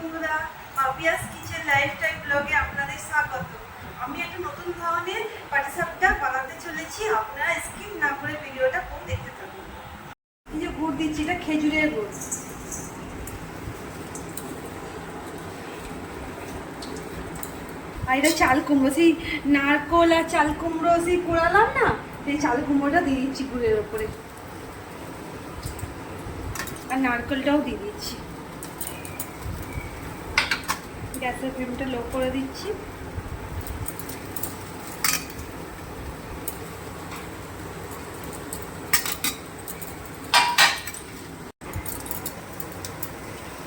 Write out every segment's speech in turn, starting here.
বন্ধুরা, Papiya's kitchen lifestyle ব্লগে আপনাদের স্বাগত। আমি একটা নতুন ধরনের পাটিসাপটা বানাতে চলেছি। আপনারা স্কিপ না করে ভিডিওটা পুরো দেখতে থাকুন। এই যে গুড় দিচ্ছি, এটা খেজুরের গুড়। আর এটা চাল কুমড়ো, সেই নারকোল আর চাল কুমড়ো সেই পোড়ালাম না, সেই চাল কুমড়োটা দিয়ে দিচ্ছি গুড়ের ওপরে, আর নারকেলটাও দিয়ে দিচ্ছি। গ্যাসের ফ্লেমটা লো করে দিচ্ছি।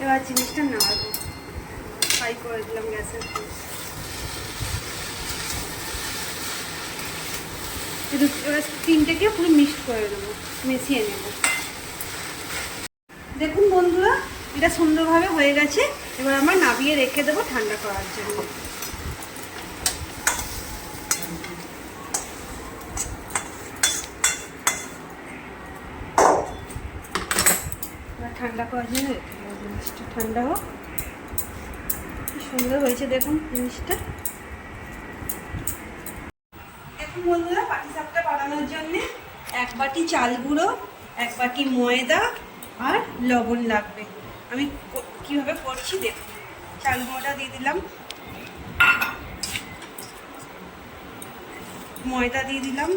এবার জিনিসটা নাড়বো, ফ্রাই করে দিলাম গ্যাসের ফ্লেম। এবার তিনটেকে পুরো মিক্সড করে দেবো, মিশিয়ে নেব। দেখুন বন্ধুরা, এটা সুন্দরভাবে হয়ে গেছে। এবার আমরা নাবিয়ে রেখে দেবো ঠান্ডা করার জন্য। ঠান্ডা করার জন্য রেখে দেবো, জিনিসটা ঠান্ডা হোক। কি সুন্দর হয়েছে দেখুন জিনিসটা। দেখুন বন্ধুরা, পাটিসাপটা বানানোর জন্য 1 বাটি চাল গুঁড়ো, 1 বাটি ময়দা আর লবণ লাগবে। আমি কিভাবে করছি দেখুন। চাল গুঁড়োটা দিয়ে দিলাম, ময়দা দিয়ে দিলাম,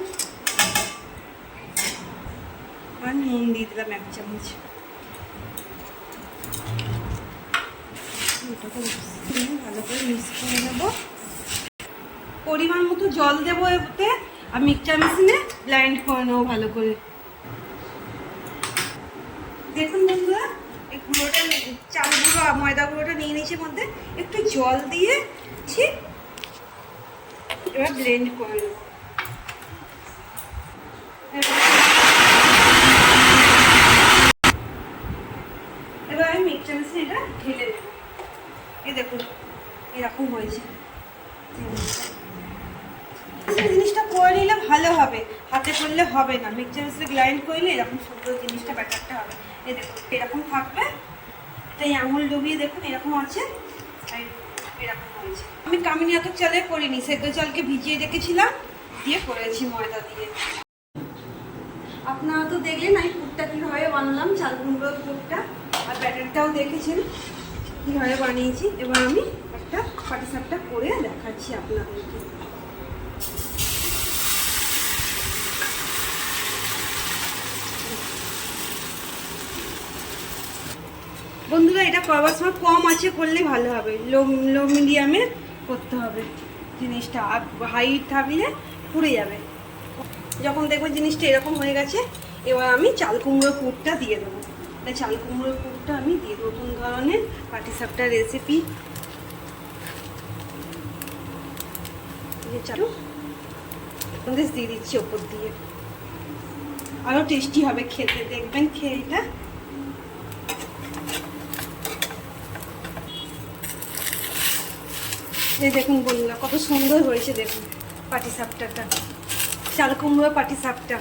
আর নুন দিয়ে দিলাম 1 চামচ। ভালো করে মিক্স করে নেব। পরিমাণ মতো জল দেবো এতে, আর মিক্সচার মেশিনে ব্লেন্ড করে নেবো ভালো করে। দেখুন বন্ধুরা, এই গুঁড়োটা, চাল গুঁড়ো আর ময়দা গুঁড়োটা নিয়ে নিয়েছি, মধ্যে একটু জল দিয়েছি। এবার ব্লেন্ড করে নেব। এবার আমি মিক্সচার মেশিনে এটা ঢেলে নেব। এই দেখুন এরকম হয়েছে। জিনিসটা করে নিলে ভালো হবে, হাতে করলে হবে না। মিক্সচার মেশিনে গ্রাইন্ড করলে এরকম সুন্দর জিনিসটা ব্যাটারটা হবে। এই দেখুন এরকম থাকবে। তাই আঙুল ডুবিয়ে দেখুন এরকম আছে, এরকম হয়েছে। আমি কামিনী আতপ চালে করিনি, সেদ্ধ চালকে ভিজিয়ে রেখেছিলাম, দিয়ে করেছি ময়দা দিয়ে। আপনারা তো দেখলেন আমি পুরটা কীভাবে বানালাম, চাল কুমড়োর পুরটা, আর ব্যাটারটাও দেখেছেন কীভাবে বানিয়েছি। এবার আমি একটা পাটিসাপটা করে দেখাচ্ছি আপনাদেরকে। বন্ধুরা, এটা করবার সময় কম আছে করলেই ভালো হবে, লো মিডিয়ামে করতে হবে জিনিসটা। আর হাই থাকলে পুড়ে যাবে। যখন দেখবেন জিনিসটা এরকম হয়ে গেছে, এবার আমি চাল কুমড়োর পুরটা দিয়ে দেবো। তাই চাল কুমড়োর পুরটা আমি দিয়ে দেবো। নতুন ধরনের পাটিসাপটা রেসিপি। চালু দিয়ে দিচ্ছি ওপর দিয়ে, আরও টেস্টি হবে খেতে, দেখবেন খেয়ে এটা। এই দেখুন বন্ধুরা, কত সুন্দর হয়েছে দেখুন পাটিসাপটাটা, চাল কুমড়ো পাটিসাপটা।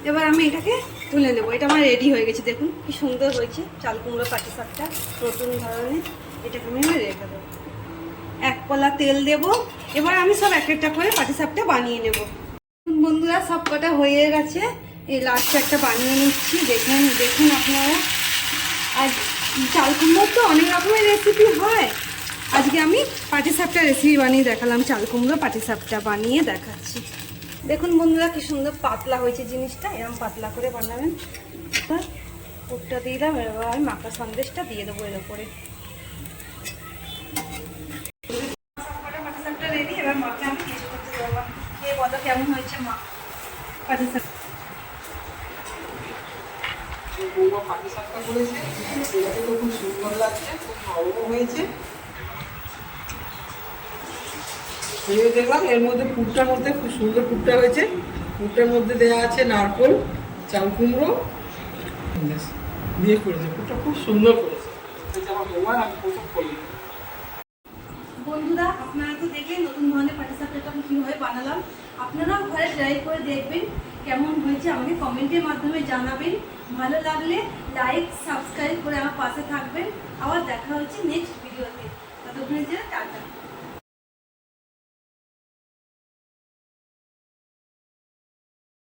এবার আমি এটাকে তুলে নেবো। এটা আমার রেডি হয়ে গেছে, দেখুন কি সুন্দর হয়েছে চাল কুমড়ো পাটিসাপটা, নতুন ধরনের। এটাকে আমি রেখে দেবো। 1 কলা তেল দেবো। এবার আমি সব একটা করে পাটিসাপটা বানিয়ে নেব। বন্ধুরা, সব কটা হয়ে গেছে। এই লাস্টে একটা বানিয়ে নিচ্ছি, দেখুন আপনারা। আর চাল কুমড়োর তো অনেক রকমের রেসিপি হয়, আজকে আমি পাটিসাপটা রেসিপি বানিয়ে দেখালাম। চাল কুমড়ো পাটিসাপটা বানিয়ে দেখাচ্ছি। দেখুন বন্ধুরা, কি সুন্দর পাতলা হয়েছে জিনিসটা। এরকম পাতলা করে বানাবেন। পুরটা দিয়ে দিলাম। এবার আমি মাখা সন্দেশটা দিয়ে দেবো এর উপরে। পাটিসাপটা রেডি। এবার মাকে আমি টেস্ট করতে দেবো, খেয়ে বলো কেমন হয়েছে মা পাটিসাপটা। পাটিসাপটা করেছে, সেটাকে তো খুব সুন্দর লাগছে, খুব নরম হয়েছে। দেখলাম এর মধ্যে পুরটার মধ্যে খুব সুন্দর পুরটা হয়েছে। পুরটার মধ্যে দেওয়া আছে নারকোল, চাল কুমড়ো দিয়ে করেছে। পুরটা খুব সুন্দর করেছে। আমার বৌমার আমি প্রথম করি। বন্ধুরা, আপনারা তো দেখলেন নতুন ধরনের পাটিসাপটা আমি কীভাবে বানালাম। আপনারাও ঘরে ট্রাই করে দেখবেন কেমন হয়েছে আমাকে কমেন্টের মাধ্যমে জানাবেন। ভালো লাগলে লাইক সাবস্ক্রাইব করে আমার পাশে থাকবেন। আবার দেখা হচ্ছে নেক্সট ভিডিওতে। ততক্ষণের জন্য টাটা।